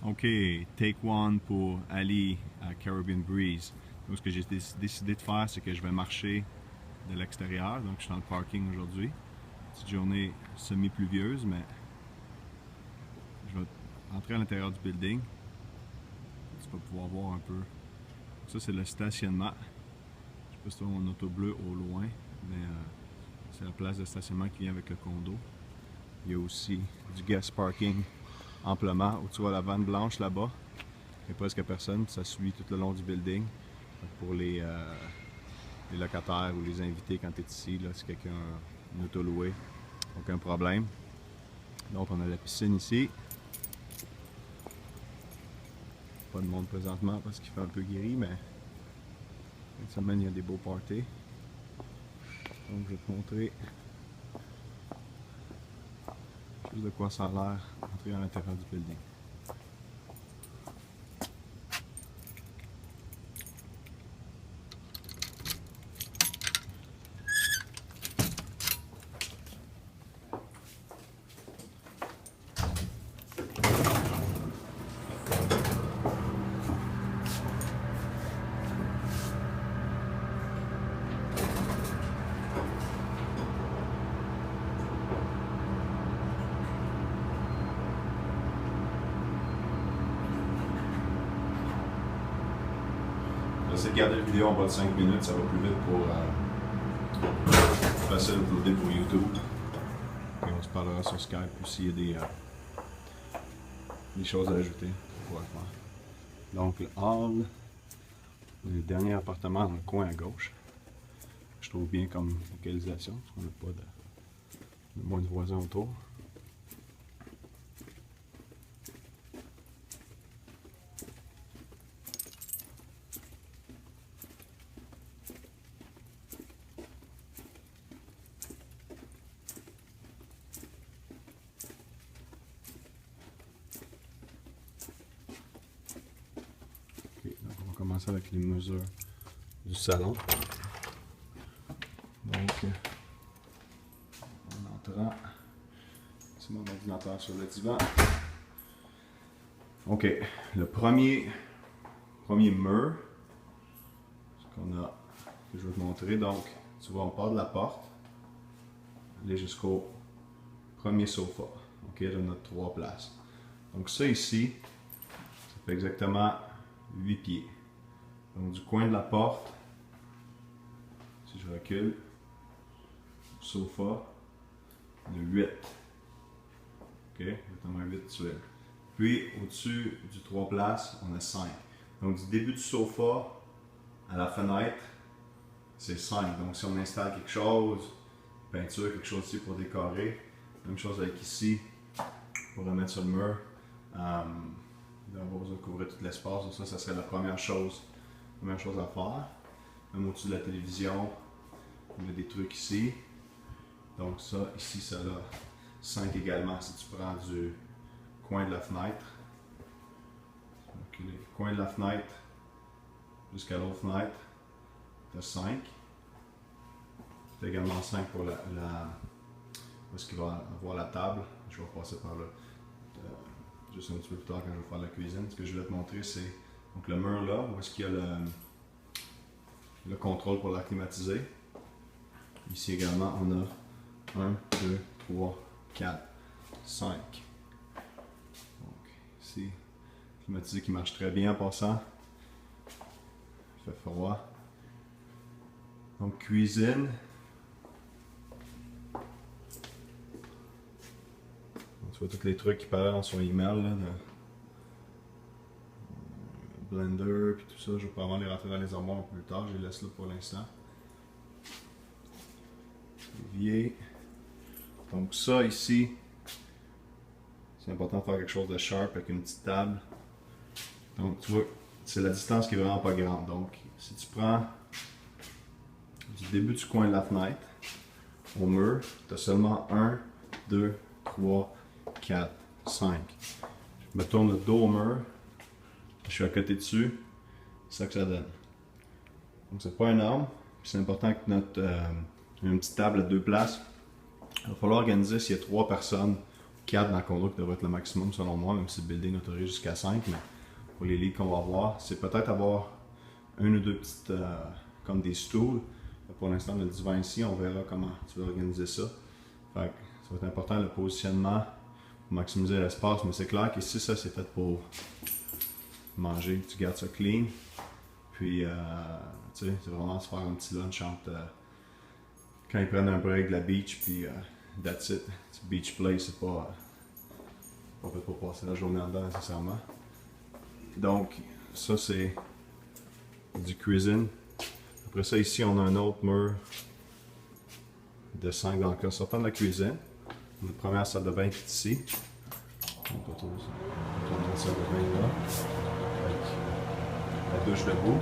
Ok, take one pour aller à Caribbean Breeze. Donc, ce que j'ai décidé de faire, c'est que je vais marcher de l'extérieur. Donc, je suis dans le parking aujourd'hui. Petite journée semi-pluvieuse, mais je vais entrer à l'intérieur du building. Tu vas pouvoir voir un peu. Ça, c'est le stationnement. Je sais pas si tu vois mon auto bleu au loin, mais c'est la place de stationnement qui vient avec le condo. Il y a aussi du guest parking amplement. Où tu vois la vanne blanche là-bas, il n'y a presque personne. Ça suit tout le long du building. Donc pour les locataires ou les invités quand tu es ici, là, si quelqu'un a une auto louée, aucun problème. Donc on a la piscine ici. Pas de monde présentement parce qu'il fait un peu gris, mais cette semaine il y a des beaux parties. Donc je vais te montrer juste de quoi ça a l'air entrer à l'intérieur du building. J'essaie de garder la vidéo en bas de 5 minutes, ça va plus vite pour facile à uploader pour YouTube. Et on se parlera sur Skype ou s'il y a des choses à ajouter, on pourra le faire. Donc le hall, le dernier appartement dans le coin à gauche. Je trouve bien comme localisation, parce qu'on n'a pas de moins de voisins autour. Okay, donc on va commencer avec les mesures du salon. Donc, en entrant, c'est mon ordinateur sur le divan. Ok, le premier mur, ce qu'on a, que je vais te montrer. Donc, tu vois, on part de la porte, aller jusqu'au premier sofa. Ok, là, on a 3 places. Donc, ça ici, ça fait exactement 8 pieds. Donc, du coin de la porte, si je recule, au sofa, on a 8. Ok, exactement 8 tuiles. Puis, au-dessus du 3 places, on a 5. Donc, du début du sofa à la fenêtre, c'est 5. Donc, si on installe quelque chose, peinture, quelque chose ici pour décorer, même chose avec ici, pour remettre sur le mur, on va besoin de couvrir tout l'espace. Donc, ça serait la première chose à faire. Même au-dessus de la télévision, on a des trucs ici. Donc, ça, ici, ça a 5 également si tu prends du coin de la fenêtre. Donc, le coin de la fenêtre jusqu'à l'autre fenêtre, tu as 5. Tu as également 5 pour où est-ce qu'il va avoir la table. Je vais passer par là juste un petit peu plus tard quand je vais faire la cuisine. Ce que je vais te montrer, c'est donc le mur là, où est-ce qu'il y a le contrôle pour la climatiser. Ici également, on a 1, 2, 3, 4, 5. Donc, ici, climatisé qui marche très bien en passant. Il fait froid. Donc, cuisine. Donc, tu vois tous les trucs qui parlent dans son email, là, de blender puis tout ça. Je vais probablement les rentrer dans les armoires un peu plus tard. Je les laisse là pour l'instant. Évier. Donc, ça ici, c'est important de faire quelque chose de sharp avec une petite table. Donc, tu vois, c'est la distance qui est vraiment pas grande. Donc, si tu prends du début du coin de la fenêtre au mur, tu as seulement 1, 2, 3, 4, 5. Je me tourne le dos au mur, je suis à côté dessus, c'est ça que ça donne. Donc, c'est pas énorme. C'est important que une petite table à 2 places. Il va falloir organiser s'il y a 3 personnes 4 dans le condo qui devrait être le maximum selon moi, même si le building autorise jusqu'à 5. Mais pour les lits qu'on va voir, c'est peut-être avoir une ou deux petites, comme des stools. Pour l'instant, le divan ici, on verra comment tu vas organiser ça. Fait que ça va être important le positionnement pour maximiser l'espace, mais c'est clair qu'ici, ça c'est fait pour manger. Tu gardes ça clean. Puis, tu sais, c'est vraiment se faire un petit lunch entre quand ils prennent un break de la beach, puis that's it. Beach play, c'est pas fait pour passer la journée en dedans nécessairement. Donc, ça c'est du cuisine. Après ça, ici, on a un autre mur de 5 dans le cas sortant de la cuisine. Notre première salle de bain qui est ici. On peut tourner la salle de bain là. Avec la douche debout.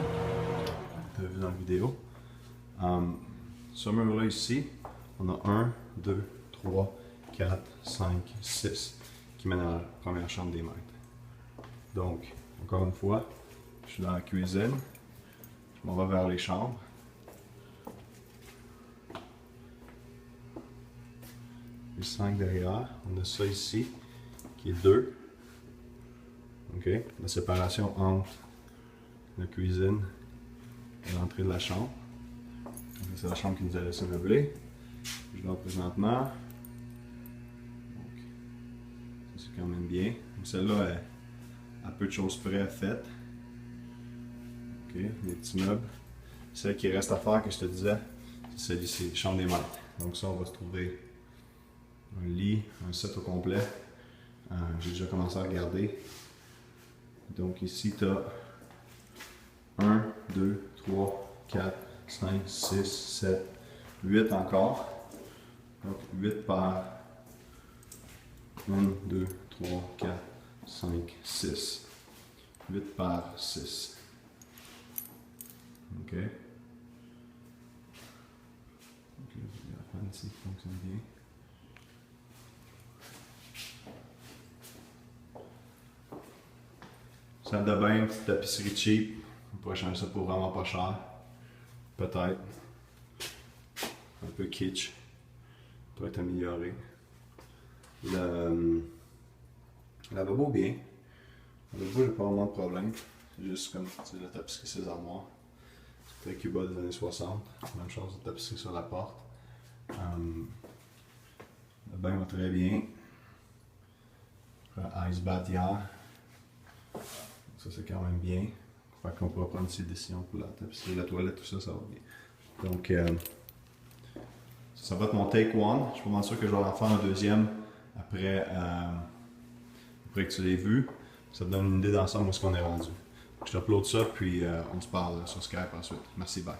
Tu as vu dans la vidéo. Ce mur-là ici, on a 1, 2, 3, 4, 5, 6 qui mènent à la première chambre des maîtres. Donc, encore une fois, je suis dans la cuisine. Je m'en vais vers les chambres. Les 5 derrière. On a ça ici, qui est 2. OK? La séparation entre la cuisine et l'entrée de la chambre. C'est la chambre qui nous a laissé meubler. Je dors présentement. Donc, ça c'est quand même bien. Celle-là est à peu de choses près faite. Ok, les petits meubles. Celle qui reste à faire, que je te disais, c'est celle-ci, chambre des maîtres. Donc ça, on va se trouver un lit, un set au complet. J'ai déjà commencé à regarder. Donc ici, tu as 1, 2, 3, 4, 5, 6, 7, 8 encore. Donc 8 par 1, 2, 3, 4, 5, 6. 8 par 6. OK. Donc la fan ici fonctionne bien. Salle de bain, petite tapisserie cheap. On pourrait changer ça pour vraiment pas cher. Peut-être. Un peu kitsch. Pourrait être amélioré. Le lavabo bien. Le lavabo, j'ai pas vraiment de problème. C'est juste comme la tapisserie sur les armoires. C'est très Cuba des années 60. Même chose, la tapisserie sur la porte. Le bain va très bien. Ice bath hier. Ça c'est quand même bien. Fait qu'on pourra prendre ses décisions pour la tapisserie, la toilette, tout ça, ça va bien. Donc, ça va être mon take one. Je suis pas mal sûr que je vais en faire un deuxième après que tu l'aies vu. Ça te donne une idée d'ensemble où est-ce qu'on est rendu. Je t'upload ça, puis on se parle sur Skype ensuite. Merci, bye.